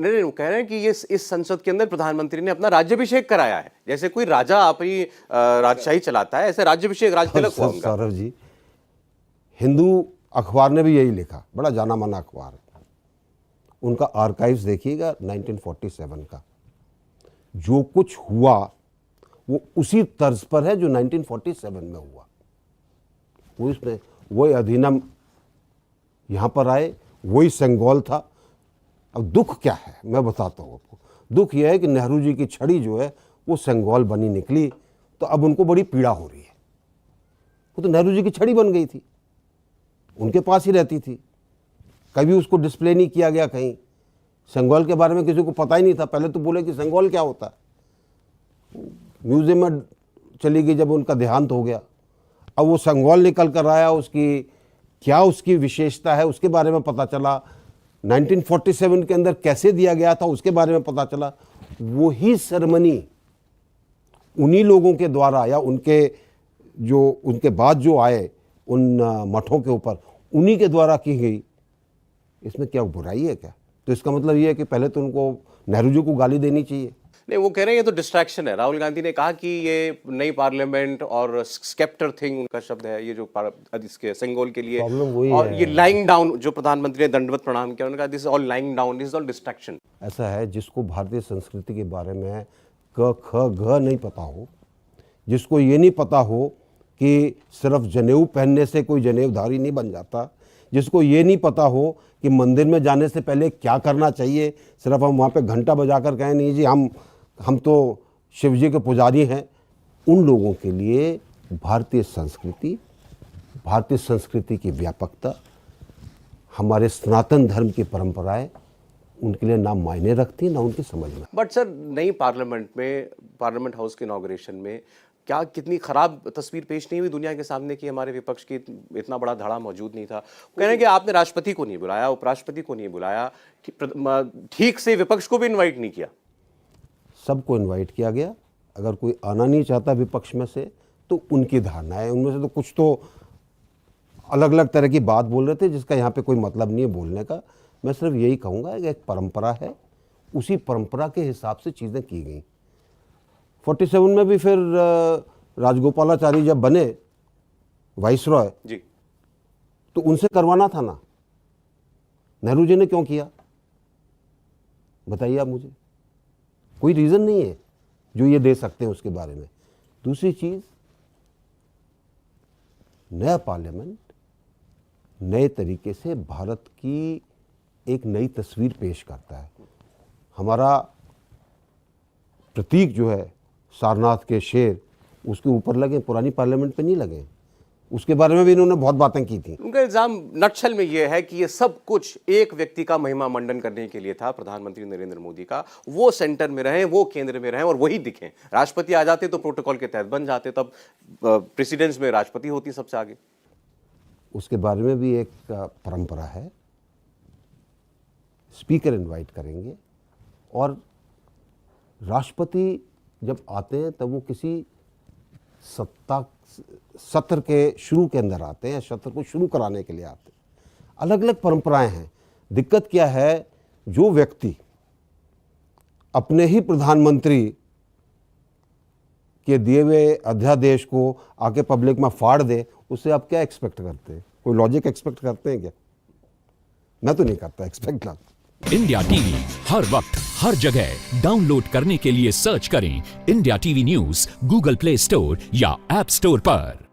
नहीं, वो कह रहे हैं कि ये इस संसद के अंदर प्रधानमंत्री ने अपना राज्याभिषेक कराया है, जैसे कोई राजा अपनी राजशाही चलाता है, ऐसे राज्याभिषेक राजतिलक हुआ उनका। सौरभ जी, हिंदू अखबार ने भी यही लिखा, बड़ा जाना माना अखबार है, उनका आर्काइव्स देखिएगा 1947 का, जो कुछ हुआ वो उसी तर्ज पर है जो 1947 में हुआ। वो इसमें वही अधिनियम यहाँ पर आए, वही सेंगोल था। अब दुख क्या है मैं बताता हूँ आपको। दुख यह है कि नेहरू जी की छड़ी जो है वो सेंगोल बनी निकली, तो अब उनको बड़ी पीड़ा हो रही है। वो तो नेहरू जी की छड़ी बन गई थी, उनके पास ही रहती थी, कभी उसको डिस्प्ले नहीं किया गया कहीं। सेंगोल के बारे में किसी को पता ही नहीं था। पहले तो बोले कि सेंगोल क्या होता है, म्यूजियम में चली गई जब उनका देहांत हो गया। अब वो सेंगोल निकल कर आया, उसकी क्या उसकी विशेषता है उसके बारे में पता चला, 1947 के अंदर कैसे दिया गया था उसके बारे में पता चला। वही सेरेमनी उन्हीं लोगों के द्वारा या उनके बाद जो आए उन मठों के ऊपर, उन्हीं के द्वारा की गई। इसमें क्या बुराई है क्या? तो इसका मतलब ये है कि पहले तो उनको नेहरू जी को गाली देनी चाहिए। नहीं, वो कह रहे हैं ये तो डिस्ट्रैक्शन है। राहुल गांधी ने कहा कि ये नई पार्लियामेंट और स्केप्टर थिंग उनका शब्द है, ये जो इसके सेंगोल के लिए, और ये लाइंग डाउन जो प्रधानमंत्री ने दंडवत प्रणाम किया, उन्होंने कहा this is all lying down, this is all distraction. ऐसा है, जिसको भारतीय संस्कृति के बारे में क ख ग नहीं पता हो, जिसको ये नहीं पता हो कि सिर्फ जनेऊ पहनने से कोई जनेऊधारी नहीं बन जाता, जिसको ये नहीं पता हो कि मंदिर में जाने से पहले क्या करना चाहिए, सिर्फ हम वहाँ पे घंटा बजाकर कहें नहीं जी हम तो शिव जी के पुजारी हैं, उन लोगों के लिए भारतीय संस्कृति की व्यापकता, हमारे सनातन धर्म की परंपराएं उनके लिए ना मायने रखती ना उनकी समझ में। बट सर, नई पार्लियामेंट हाउस के इनॉग्रेशन में क्या कितनी खराब तस्वीर पेश नहीं हुई दुनिया के सामने कि हमारे विपक्ष की इतना बड़ा धड़ा मौजूद नहीं था। कह रहे हैं कि आपने राष्ट्रपति को नहीं बुलाया, उपराष्ट्रपति को नहीं बुलाया, ठीक से विपक्ष को भी इनवाइट नहीं किया। सबको इनवाइट किया गया। अगर कोई आना नहीं चाहता विपक्ष में से तो उनकी धारणा है, उनमें से तो कुछ तो अलग अलग तरह की बात बोल रहे थे जिसका यहाँ पे कोई मतलब नहीं है बोलने का। मैं सिर्फ यही कहूँगा कि एक परंपरा है, उसी परंपरा के हिसाब से चीज़ें की गई। 47 में भी फिर राजगोपालाचारी जब बने वाइसरॉय जी, तो उनसे करवाना था ना, नेहरू जी ने क्यों किया बताइए आप मुझे। कोई रीज़न नहीं है जो ये दे सकते हैं उसके बारे में। दूसरी चीज़, नया पार्लियामेंट नए तरीके से भारत की एक नई तस्वीर पेश करता है। हमारा प्रतीक जो है सारनाथ के शेर, उसके ऊपर लगे, पुरानी पार्लियामेंट पे नहीं लगे। उसके बारे में भी इन्होंने बहुत बातें की थी। उनका इल्जाम नटशल में यह है कि ये सब कुछ एक व्यक्ति का महिमा मंडन करने के लिए था, प्रधानमंत्री नरेंद्र मोदी का। वो सेंटर में रहें, वो केंद्र में रहें और वही दिखें। राष्ट्रपति आ जाते तो प्रोटोकॉल के तहत बन जाते, तब प्रेसिडेंट्स में राष्ट्रपति होती सबसे आगे। उसके बारे में भी एक परंपरा है, स्पीकर इनवाइट करेंगे और राष्ट्रपति जब आते हैं तब वो किसी सत्र के शुरू के अंदर आते हैं, सत्र को शुरू कराने के लिए आते हैं। अलग अलग परंपराएं हैं। दिक्कत क्या है, जो व्यक्ति अपने ही प्रधानमंत्री के दिए हुए अध्यादेश को आके पब्लिक में फाड़ दे, उससे आप क्या एक्सपेक्ट करते हैं? कोई लॉजिक एक्सपेक्ट करते हैं क्या? मैं तो नहीं करता एक्सपेक्ट। इंडिया टीवी हर वक्त हर जगह डाउनलोड करने के लिए सर्च करें India TV news Google play store या ऐप स्टोर पर।